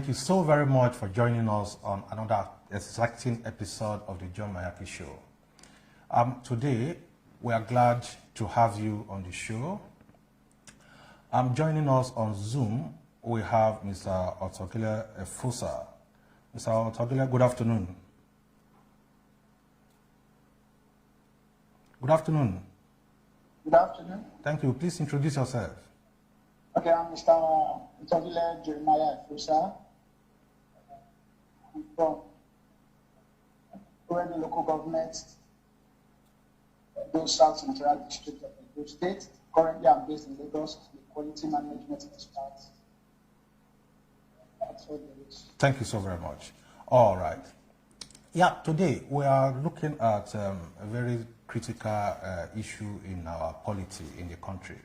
you so very much for joining us on another exciting episode of the John Mayaki Show. Today, we are glad to have you on the show. Joining us on Zoom, we have Mr. Otokile Efusa. Mr. Otokile, good afternoon. Good afternoon. Good afternoon. Thank you. Please introduce yourself. Okay, I'm Mr. Otokile Jeremiah Efusa. I'm from the local government, those South Central District of Edo State. Currently, I'm based in Lagos, the quality management expert. That's all there is. Thank you so very much. All right. Yeah, today we are looking at a very critical issue in our polity in the country.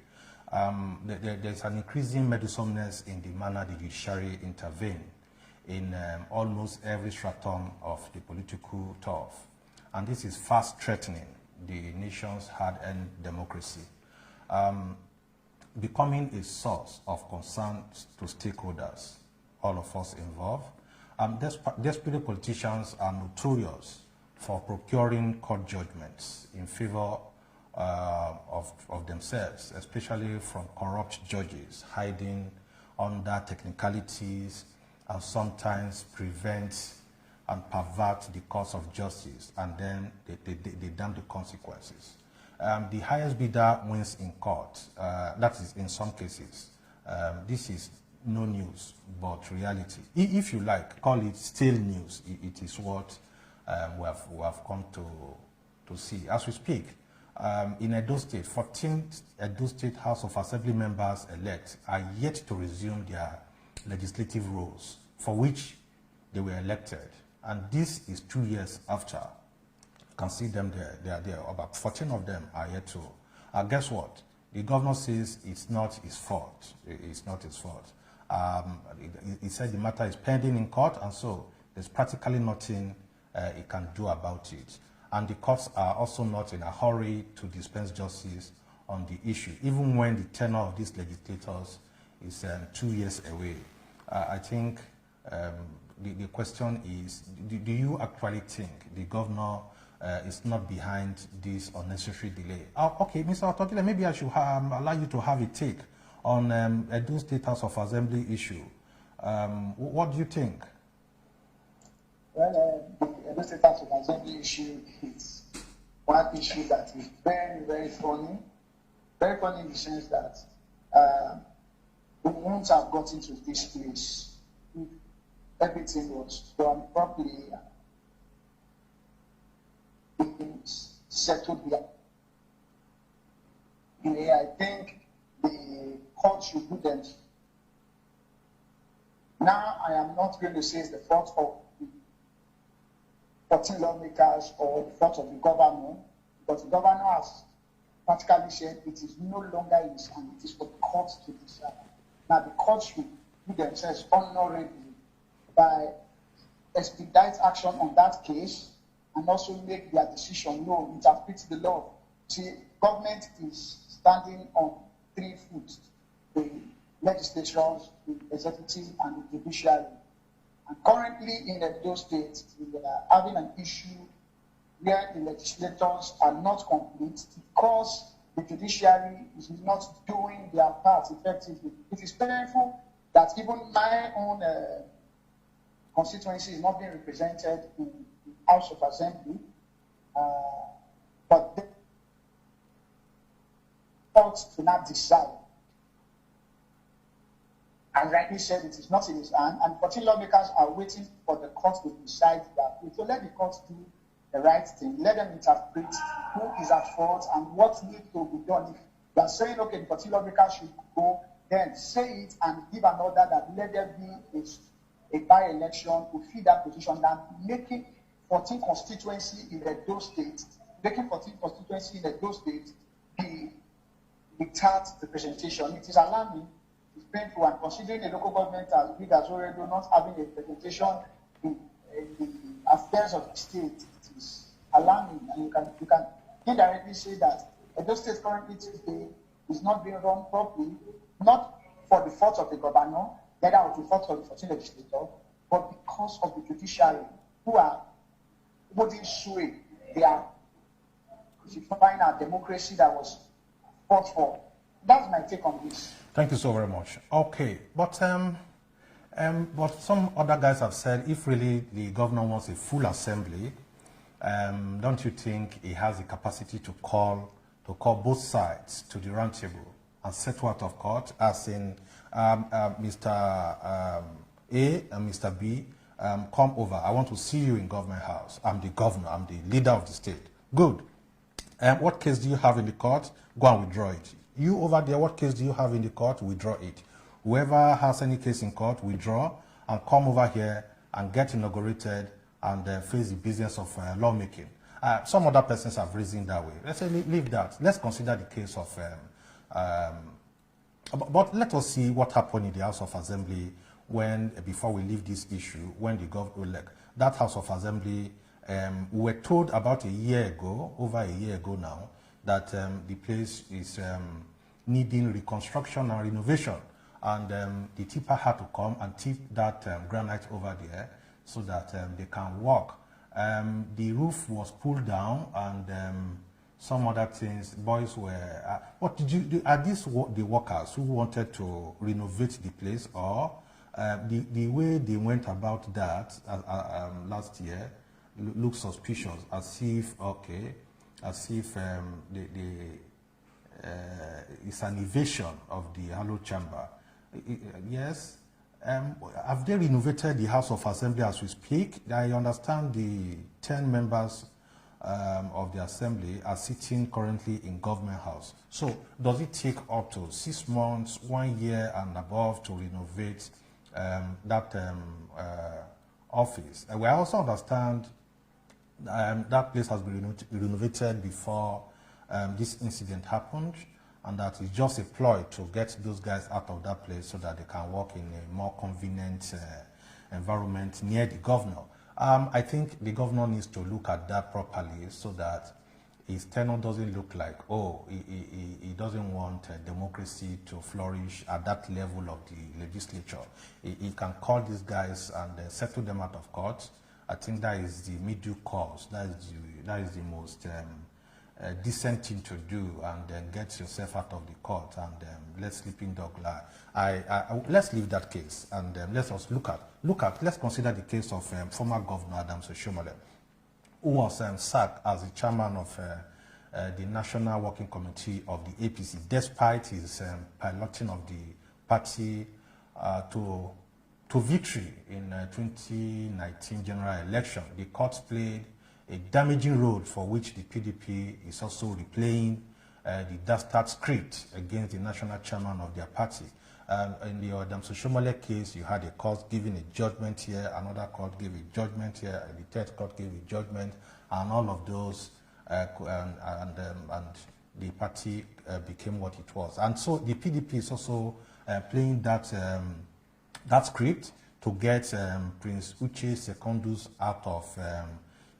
There's an increasing meddlesomeness in the manner the judiciary intervene in almost every stratum of the political turf. And this is fast threatening the nation's hard-earned democracy, becoming a source of concern to stakeholders, all of us involved. Deputy politicians are notorious for procuring court judgments in favor of themselves, especially from corrupt judges, hiding under technicalities and sometimes prevent and pervert the course of justice, and then they damn the consequences. The highest bidder wins in court. That is in some cases. This is no news, but reality. If you like, call it still news. It is what we have come to see. As we speak, in Edo State, 14 Edo State House of Assembly members elect are yet to resume their legislative roles for which they were elected. And this is 2 years after. You can see them there. They are there. About 14 of them are yet to. Guess what? The governor says it's not his fault. It's not his fault. He said the matter is pending in court, and so there's practically nothing he can do about it. And the courts are also not in a hurry to dispense justice on the issue, even when the tenure of these legislators is 2 years away. I think the question is, do you actually think the governor is not behind this unnecessary delay? Okay, Mr. Otokile, maybe I should allow you to have a take on Edo State House of Assembly issue. What do you think? Well, the Edo State House of Assembly issue is one issue that is very, very funny. Very funny in the sense that we won't have gotten to this place if everything was done properly and settled here. I think the court should do them. Now, I am not going to say it's the fault of the 14 lawmakers or the fault of the governor, but the governor has practically said it is no longer his and it is for the court to decide. Now, the court should do themselves honorably by expedite action on that case and also make their decision known, interpret the law. See, government is standing on 3 feet: the legislature, the executive, and the judiciary. And currently in Edo State, we are having an issue where the legislators are not complete because the judiciary is not doing their part effectively. It is painful that even my own constituency is not being represented in the House of Assembly, but the court to not decide. And rightly said, it is not in his hand, and 14 lawmakers are waiting for the court to decide that. So let the court do the right thing. Let them interpret who is at fault and what needs to be done. If you are saying, okay, the 14 lawmakers should go, then say it and give an order that let there be a by-election to feed that position, than making 14 constituency in Edo State, be without representation. It is alarming. It's painful, and considering the local government as big as Oregon not having a representation in the affairs of the state, it is alarming. And you can indirectly say that Edo State currently today is not being run properly, not for the fault of the governor, whether of the fault of the 14 legislator, but because of the judiciary who are holding sway. They are crucifying our democracy that was fought for. That's my take on this. Thank you so very much. Okay, but some other guys have said if really the governor wants a full assembly, don't you think he has the capacity to call both sides to the round table and settle out of court, as in Mr. A and Mr. B, come over. I want to see you in government house. I'm the governor. I'm the leader of the state. Good. What case do you have in the court? Go and withdraw it. You over there, what case do you have in the court? Withdraw it. Whoever has any case in court, withdraw and come over here and get inaugurated and face the business of lawmaking. Some other persons have reasoned that way. Let's say leave that. Let's consider the case of... but let us see what happened in the House of Assembly when, before we leave this issue, when the government, that House of Assembly, we were told about a year ago, over a year ago now, that the place is needing reconstruction and renovation. And the tipper had to come and tip that granite over there so that they can walk. The roof was pulled down and some other things. Boys were, what did you do? Are these the workers who wanted to renovate the place, or the way they went about that last year looks suspicious, as if, okay, as if it's an evasion of the hallowed chamber. Yes. Have they renovated the House of Assembly as we speak? I understand the 10 members of the Assembly are sitting currently in Government House. So does it take up to 6 months, 1 year and above to renovate that office? We also understand that place has been renovated before this incident happened, and that is just a ploy to get those guys out of that place so that they can work in a more convenient environment near the governor. I think the governor needs to look at that properly so that his tenure doesn't look like, oh, he doesn't want democracy to flourish at that level of the legislature. He can call these guys and settle them out of court. I think that is the middle course. That is the most decent thing to do, and then get yourself out of the court and let sleeping dog lie. Let's leave that case and let us let's consider the case of former Governor Adams Oshiomhole, who was sacked as the chairman of the National Working Committee of the APC, despite his piloting of the party to victory in 2019 general election. The court played a damaging role for which the PDP is also replaying the dastard script against the national chairman of their party. In the Adams Oshiomhole case, you had a court giving a judgment here, another court gave a judgment here, and the third court gave a judgment, and all of those, and the party became what it was. And so the PDP is also playing that script to get Prince Uche Secondus out of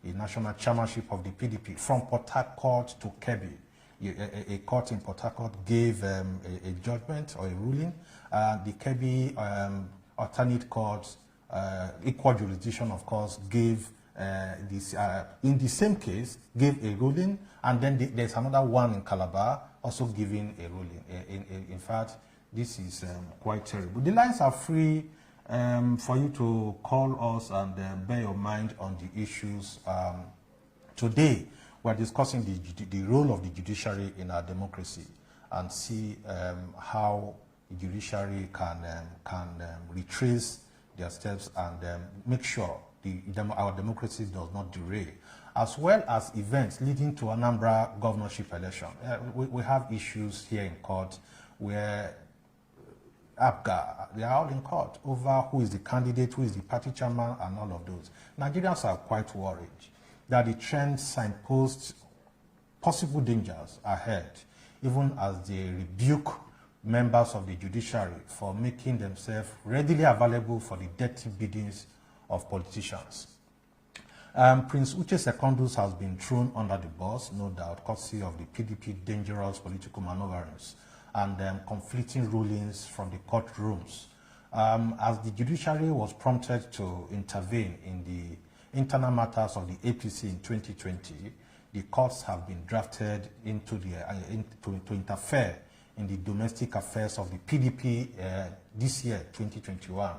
the national chairmanship of the PDP from Port Harcourt to Kebbi. A court in Port Harcourt gave a judgment or a ruling. The Kebbi alternate court, equal jurisdiction, of course, gave this, in the same case, gave a ruling, and then there's another one in Calabar also giving a ruling. In fact, this is quite terrible. The lines are free for you to call us and bear your mind on the issues. Today, we're discussing the role of the judiciary in our democracy and see how the judiciary can retrace their steps and make sure our democracy does not derail, as well as events leading to Anambra governorship election. We have issues here in court where APGA, they are all in court over who is the candidate, who is the party chairman, and all of those. Nigerians are quite worried that the trend signposts possible dangers ahead, even as they rebuke members of the judiciary for making themselves readily available for the dirty biddings of politicians. Prince Uche Secondus has been thrown under the bus, no doubt, courtesy of the PDP dangerous political maneuverings and conflicting rulings from the courtrooms. As the judiciary was prompted to intervene in the internal matters of the APC in 2020, the courts have been drafted into to interfere in the domestic affairs of the PDP this year, 2021.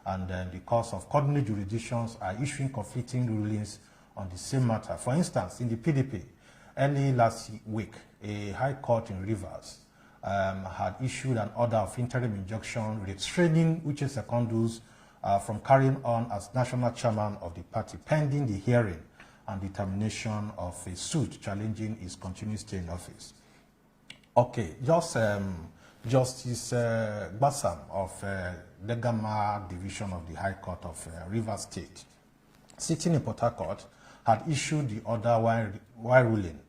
And the courts of coordinate jurisdictions are issuing conflicting rulings on the same matter. For instance, in the PDP, early last week, a high court in Rivers had issued an order of interim injunction restraining Uche Secondus from carrying on as national chairman of the party, pending the hearing and determination of a suit challenging his continued stay in office. Okay, Justice Bassam of Legama Division of the High Court of Rivers State, sitting in Port Harcourt, had issued the order while ruling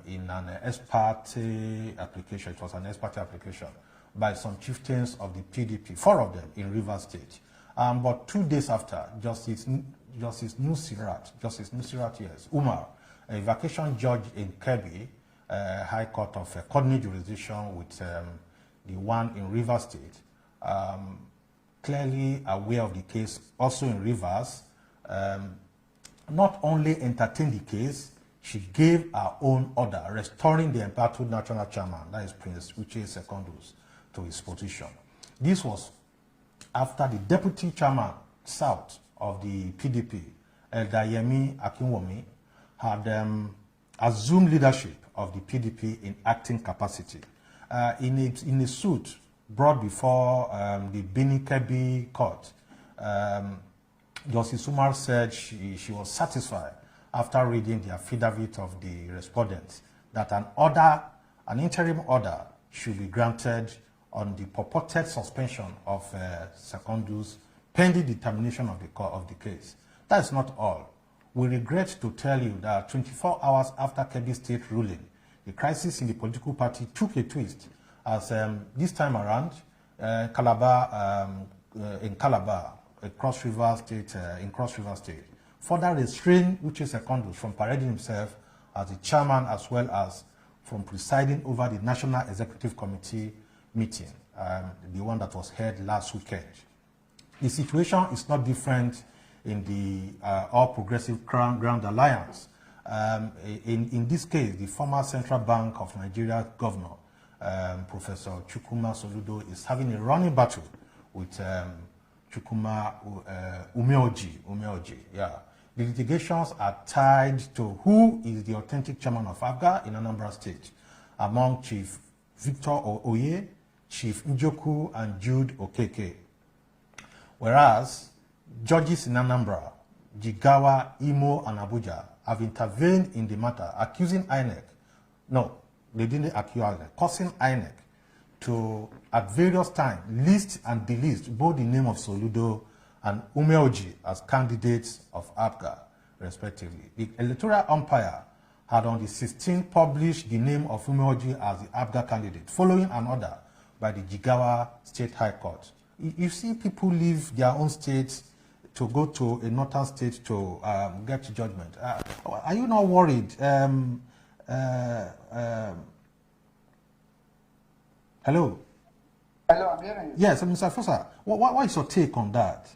in an ex parte application. It was an ex parte application by some chieftains of the PDP, 4 of them in Rivers State. But 2 days after, Justice Nusirat, yes, Umar, a vacation judge in Kebbi, High Court of coordinate jurisdiction with the one in Rivers State, clearly aware of the case, also in Rivers, not only entertained the case, she gave her own order restoring the embattled national chairman, that is Prince Uche Secondus, to his position. This was after the deputy chairman south of the PDP, Elder Yemi Akinwumi, had assumed leadership of the PDP in acting capacity. In a suit brought before the Bini Kebbi court, Justice Umar said she was satisfied after reading the affidavit of the respondents that an interim order should be granted on the purported suspension of Secondus pending determination of the case. That is not all. We regret to tell you that 24 hours after Kebbi State ruling, the crisis in the political party took a twist as this time around, in Calabar, Cross River State, further restrained Uche Secondus from parading himself as the chairman as well as from presiding over the National Executive Committee meeting, the one that was held last weekend. The situation is not different in the All Progressive Grand Alliance. In this case, the former Central Bank of Nigeria governor, Professor Chukwuma Soludo, is having a running battle with Chukwuma Umeoji. Yeah. The litigations are tied to who is the authentic chairman of APGA in Anambra State, among Chief Victor Oye, Chief Njoku, and Jude Okeke. Whereas judges in Anambra, Jigawa, Imo, and Abuja have intervened in the matter, accusing INEC, no, they didn't accuse INEC, causing INEC to, at various times, list and delist both the name of Soludo and Umeoji as candidates of APGA, respectively. The electoral umpire had on the 16th published the name of Umeoji as the APGA candidate, following an order by the Jigawa State High Court. You see people leave their own states to go to a northern state to get judgment. Are you not worried? Hello? Hello, I'm hearing you. Yes, Mr. Fosa, what is your take on that?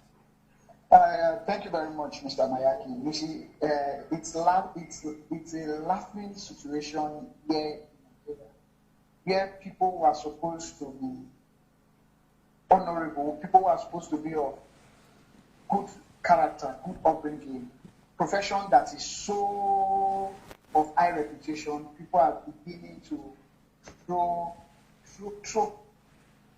Thank you very much, Mr. Mayaki. You see, it's a laughing situation where people who are supposed to be honorable, people who are supposed to be of good character, good upbringing, profession that is so of high reputation, people are beginning to throw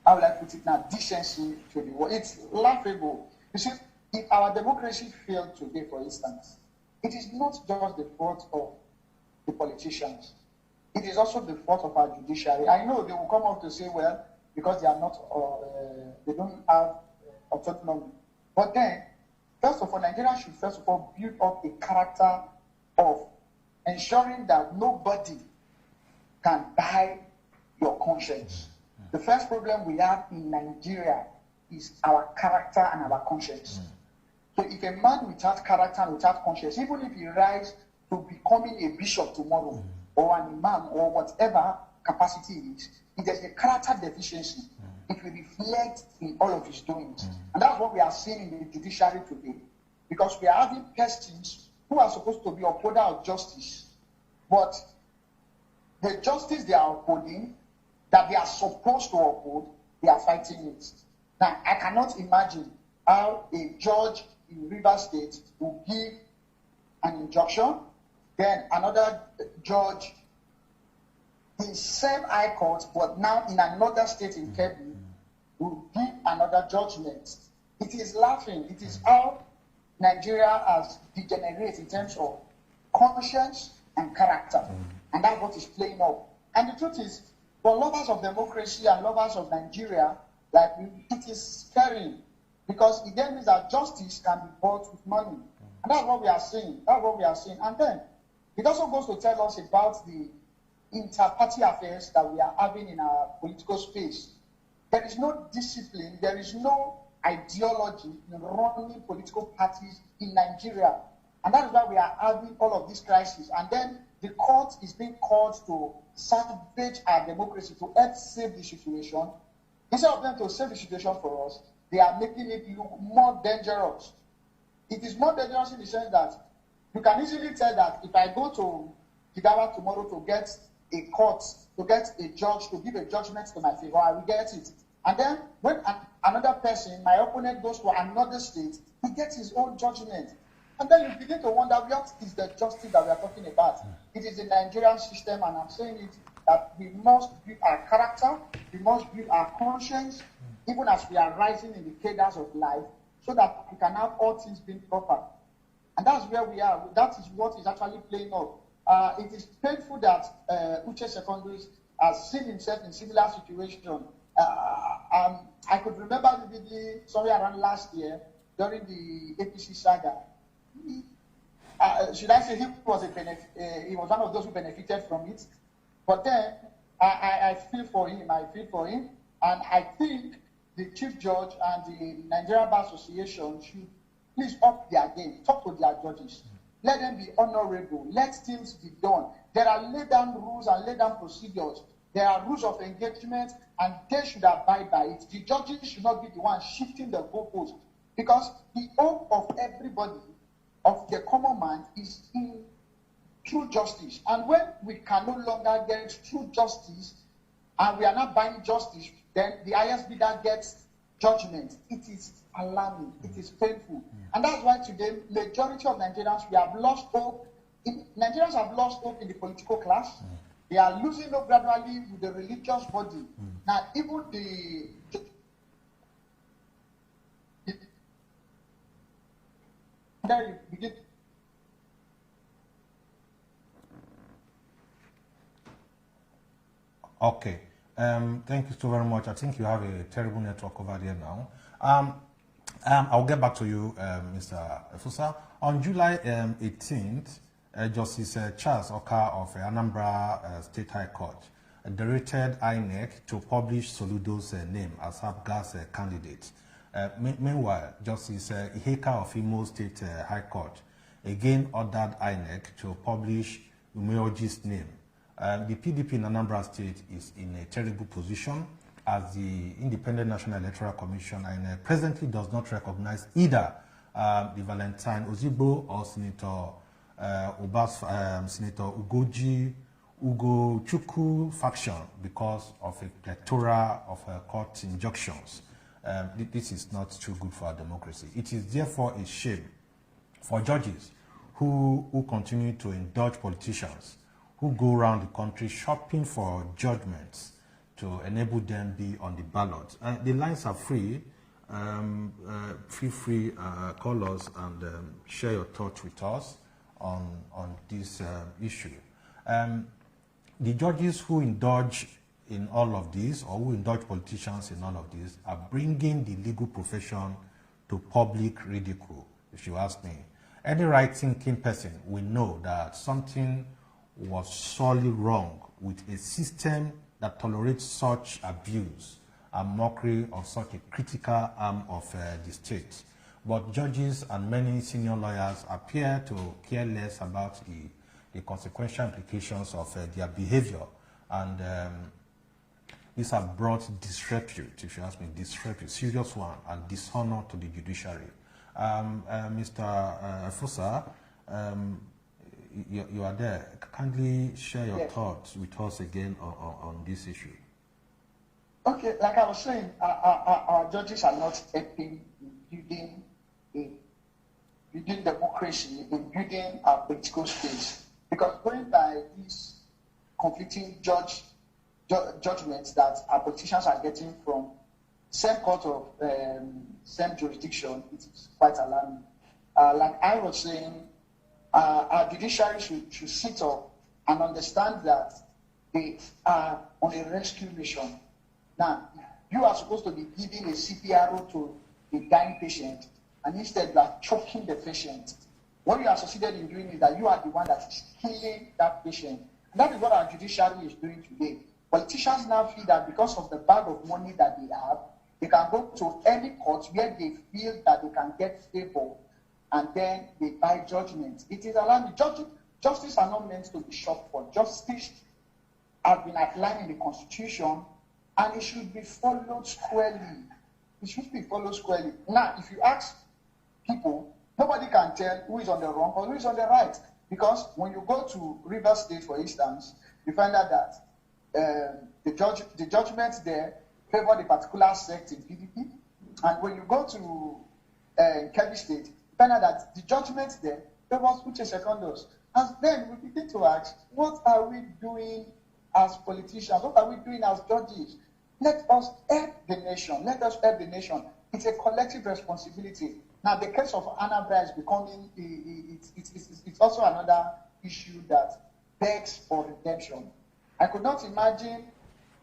how will I put it now, decency to the world. It's laughable. You see, if our democracy failed today, for instance, it is not just the fault of the politicians. It is also the fault of our judiciary. I know they will come up to say, well, because they are not, they don't have autonomy. But then, first of all, Nigeria should first of all build up a character of ensuring that nobody can buy your conscience. The first problem we have in Nigeria is our character and our conscience. So if a man without character and without conscience, even if he rises to becoming a bishop tomorrow, or an imam, or whatever capacity it is, if there's a character deficiency, it will reflect in all of his doings. And that's what we are seeing in the judiciary today. Because we are having persons who are supposed to be upholder of justice, but the justice they are upholding, that they are supposed to uphold, they are fighting it. Now, I cannot imagine how a judge in Rivers State will give an injunction, then another judge in same high court, but now in another state in Kebbi, will give another judgment. It is laughing. It is how Nigeria has degenerated in terms of conscience and character. And that's what is playing up. And the truth is, for lovers of democracy and lovers of Nigeria, like, it is scary, because it then means that justice can be bought with money. And that's what we are seeing. That's what we are seeing. And then it also goes to tell us about the inter-party affairs that we are having in our political space. There is no discipline, there is no ideology in running political parties in Nigeria. And that is why we are having all of these crises. And then the court is being called to salvage our democracy, to help save the situation. Instead of them to save the situation for us, they are making it look more dangerous. It is more dangerous in the sense that you can easily tell that if I go to Jigawa tomorrow to get a court, to get a judge, to give a judgment to my favor, I will get it. And then when another person, my opponent, goes to another state, he gets his own judgment. And then you begin to wonder, what is the justice that we are talking about? It is the Nigerian system, and I'm saying it, that we must build our character, we must build our conscience, even as we are rising in the cadres of life, so that we can have all things being proper. And that's where we are. That is what is actually playing out. It is painful that Uche Secondus has seen himself in similar situation. I could remember vividly, somewhere around last year, during the APC saga, should I say he was one of those who benefited from it? But then I feel for him. And I think the Chief Judge and the Nigerian Bar Association should please up their game, talk to their judges. Let them be honorable. Let things be done. There are laid down rules and laid down procedures. There are rules of engagement, and they should abide by it. The judges should not be the ones shifting the goalpost, because the hope of everybody, of the common man, is in true justice. And when we can no longer get true justice, and we are not buying justice, then the highest bidder gets judgment. It is alarming. It is painful. And that's why today, majority of Nigerians, we have lost hope. Nigerians have lost hope in the political class. They are losing hope gradually with the religious body. Now, even Okay. Thank you so very much. I think you have a terrible network over there now. I'll get back to you, Mr. Efusa. On July 18th, Justice Charles Oka of Anambra State High Court directed INEC to publish Soludo's name as APGA's candidate. Meanwhile, Justice Iheka of Imo State High Court again ordered INEC to publish Umeoji's name. The PDP in Anambra State is in a terrible position, as the Independent National Electoral Commission INEC presently does not recognize either the Valentine Ozigbo or Senator Senator Ugo Chukwu faction because of a plethora of court injunctions. This is not too good for our democracy. It is therefore a shame for judges who continue to indulge politicians who go around the country shopping for judgments to enable them be on the ballot. The lines are free. Feel free, call us and share your thoughts with us on this issue. The judges who indulge in all of this, or who indulge politicians in all of this, are bringing the legal profession to public ridicule, if you ask me. Any right-thinking person will know that something was sorely wrong with a system that tolerates such abuse and mockery of such a critical arm of the state. But judges and many senior lawyers appear to care less about the consequential implications of their behavior. And These have brought disrepute, if you ask me, disrepute, serious one, and dishonor to the judiciary. Mr. Fosa, you are there. Kindly share your thoughts with us again on this issue. Okay, like I was saying, our judges are not helping in building democracy, in building our political space. Because going by these conflicting judgments that our politicians are getting from same court of same jurisdiction, it is quite alarming. Like I was saying, our judiciary should sit up and understand that they are on a rescue mission. Now, you are supposed to be giving a CPRO to a dying patient, and instead you are choking the patient. What you are succeeded in doing is that you are the one that is killing that patient. And that is what our judiciary is doing today. Politicians now feel that because of the bag of money that they have, they can go to any court where they feel that they can get favor, and then they buy judgment. It is alarming. Justice are not meant to be shopped for. Justice has been outlined in the Constitution, and it should be followed squarely. It should be followed squarely. Now, if you ask people, nobody can tell who is on the wrong or who is on the right. Because when you go to River State, for instance, you find out that the judgments there favor the particular sect in PDP. And when you go to Kebbi State, you find out that the judgments there favors Secondus. And then we begin to ask, what are we doing as politicians? What are we doing as judges? Let us help the nation. Let us help the nation. It's a collective responsibility. Now, the case of Anambra is becoming, it's also another issue that begs for redemption. I could not imagine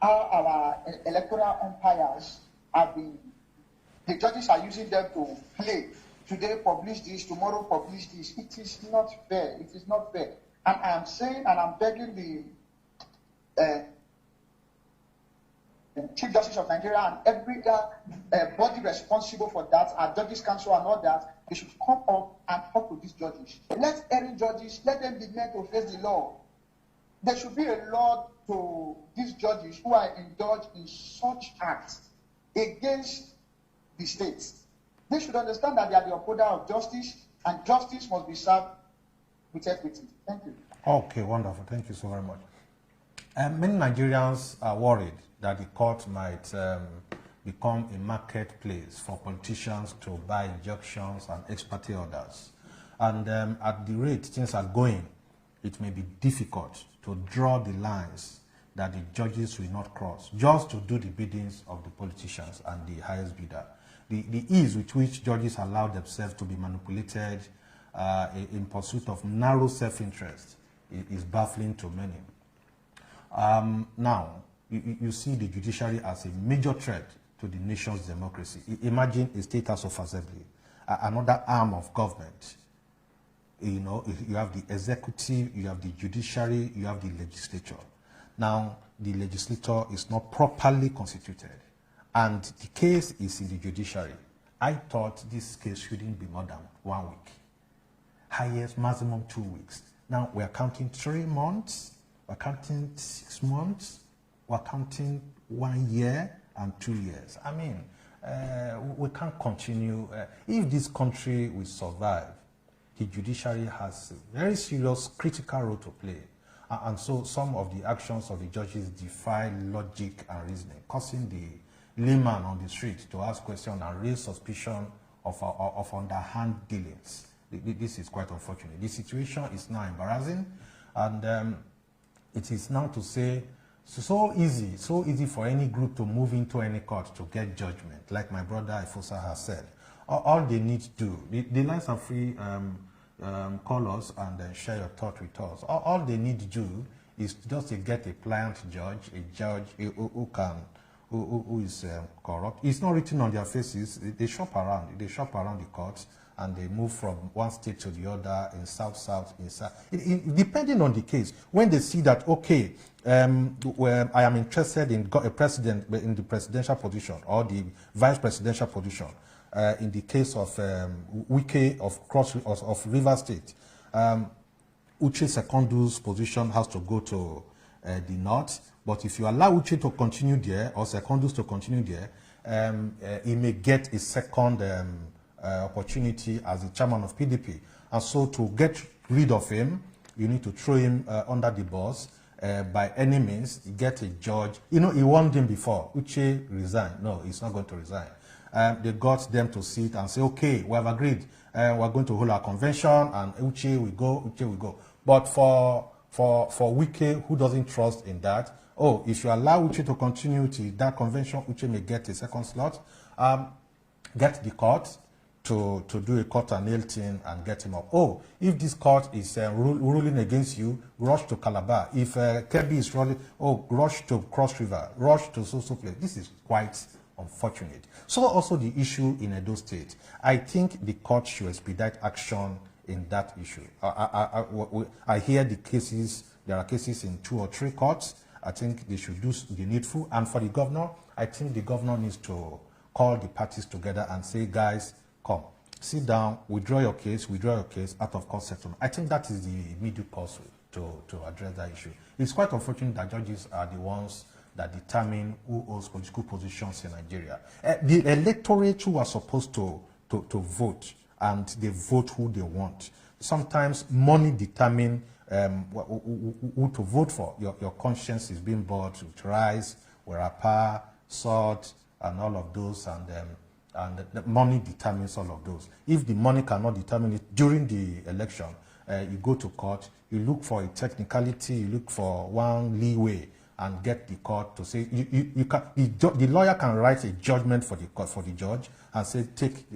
how our electoral umpires have been, the judges are using them to play. Today publish this, tomorrow publish this. It is not fair. It is not fair. And I am saying, and I'm begging the Chief Justice of Nigeria and every body responsible for that, our Judges Council and all that, they should come up and talk to these judges. Let erring judges, let them be made to face the law. There should be a law to these judges who are indulged in such acts against the states. They should understand that they are the upholder of justice, and justice must be served with equity. Thank you. Okay, wonderful. Thank you so very much. Many Nigerians are worried that the court might become a marketplace for politicians to buy injunctions and ex parte orders. And at the rate things are going, it may be difficult to draw the lines that the judges will not cross, just to do the biddings of the politicians and the highest bidder. The ease with which judges allow themselves to be manipulated in pursuit of narrow self-interest is baffling to many. Now, you see the judiciary as a major threat to the nation's democracy. Imagine a state house of assembly, another arm of government. You know, you have the executive, you have the judiciary, you have the legislature. Now, the legislature is not properly constituted, and the case is in the judiciary. I thought this case shouldn't be more than 1 week. Highest maximum 2 weeks. Now, we're counting 3 months, we're counting 6 months, we're counting 1 year and 2 years. I mean, we can't continue. If this country will survive, the judiciary has a very serious critical role to play. And so some of the actions of the judges defy logic and reasoning, causing the layman on the street to ask questions and raise suspicion of underhand dealings. This is quite unfortunate. The situation is now embarrassing, and it is now to say, so easy for any group to move into any court to get judgment, like my brother Ifosa has said. All they need to do, the lines are free, call us and share your thought with us. All they need to do is just to get a pliant judge, who is corrupt. It's not written on their faces. They shop around the courts, and they move from one state to the other, in south, in south. Depending on the case, when they see that, okay, where I am interested in a president in the presidential position or the vice presidential position, in the case of Wike of River State, Secondus' position has to go to the north. But if you allow Uche to continue there, or Secondus to continue there, he may get a second opportunity as the chairman of PDP. And so to get rid of him, you need to throw him under the bus by any means, get a judge. You know, he warned him before, Uche resigned. No, he's not going to resign. They got them to sit and say, okay, we have agreed. We're going to hold our convention, and Uche will go, Uche will go. But for Wike, who doesn't trust in that, oh, if you allow Uche to continue to that convention, Uche may get a second slot. Get the court to do a cut and nail thing and get him up. Oh, if this court is ruling against you, rush to Calabar. If Kebbi is ruling, oh, rush to Cross River, rush to so place. This is quite unfortunate. So also the issue in Edo State. I think the court should expedite action in that issue. I hear the cases, there are cases in 2 or 3 courts. I think they should do the needful. And for the governor, I think the governor needs to call the parties together and say, guys, come, sit down, withdraw your case out of court settlement. I think that is the middle course to address that issue. It's quite unfortunate that judges are the ones that determine who holds political positions in Nigeria. The electorate who are supposed to vote, and they vote who they want. Sometimes money determines who to vote for. Your conscience is being bought with rice, werapa, salt, and all of those, and the money determines all of those. If the money cannot determine it during the election, you go to court, you look for a technicality, you look for one leeway, and get the court to say the lawyer can write a judgment for the judge and say,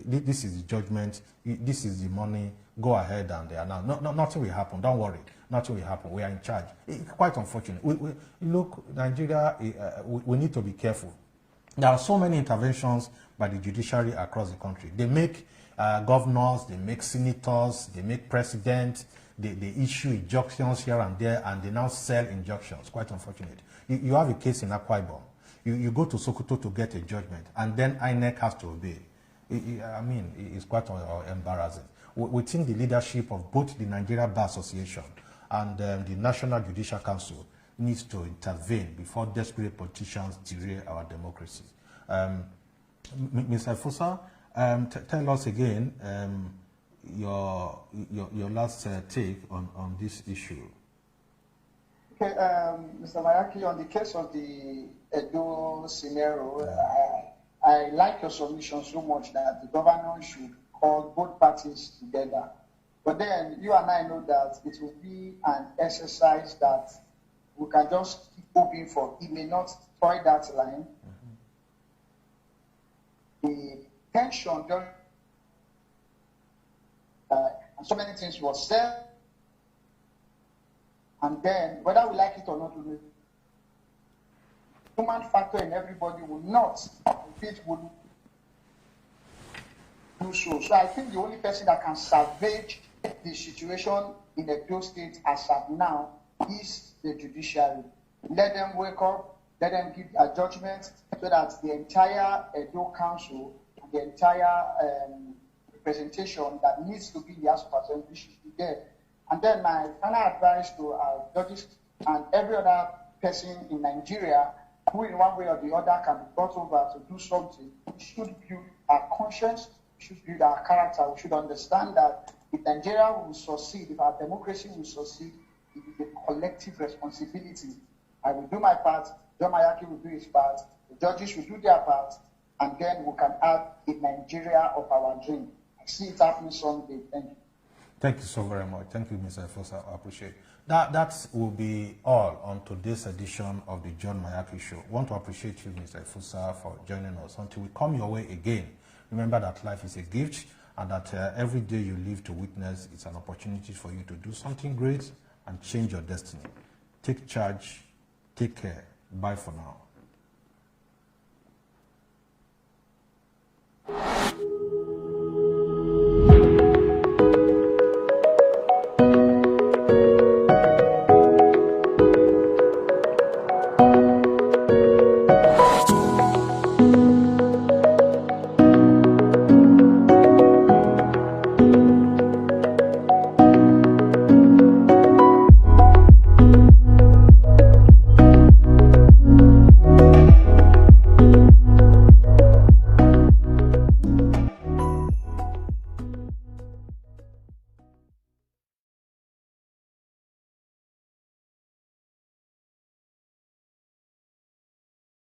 this is the judgment, this is the money, go ahead and now nothing will happen. Don't worry, nothing will happen. We are in charge. It's quite unfortunate. Look, Nigeria, we need to be careful. There are so many interventions by the judiciary across the country. They make governors, they make senators, they make presidents, they issue injunctions here and there, and they now sell injunctions. Quite unfortunate. You have a case in Akwa Ibom. You go to Sokoto to get a judgment, and then INEC has to obey. I mean, it's quite embarrassing. We think the leadership of both the Nigeria Bar Association and the National Judicial Council needs to intervene before desperate politicians derail our democracy. Mr. Fosa, tell us again your last take on this issue. Okay, Mr. Mayaki, on the case of the Edo scenario, I like your submission so much that the governor should call both parties together. But then you and I know that it will be an exercise that we can just keep hoping for. It may not toy that line. The tension, and so many things were said. And then, whether we like it or not, the human factor in everybody will not, it will do so. So I think the only person that can salvage the situation in Edo State as of now is the judiciary. Let them wake up, let them give a judgment so that the entire Edo Council, the entire representation that needs to be in the House of Assembly should be there. And then my final advice to our judges and every other person in Nigeria who in one way or the other can be brought over to do something, we should build our conscience, we should build our character, we should understand that if Nigeria will succeed, if our democracy will succeed, it is a collective responsibility. I will do my part, John Mayaki will do his part, the judges will do their part, and then we can have a Nigeria of our dream. I see it happening someday. Thank you. Thank you so very much. Thank you, Mr. Fosa. I appreciate it. That will be all on today's edition of the John Mayaki Show. I want to appreciate you, Mr. Fosa, for joining us. Until we come your way again, remember that life is a gift and that every day you live to witness is an opportunity for you to do something great and change your destiny. Take charge. Take care. Bye for now.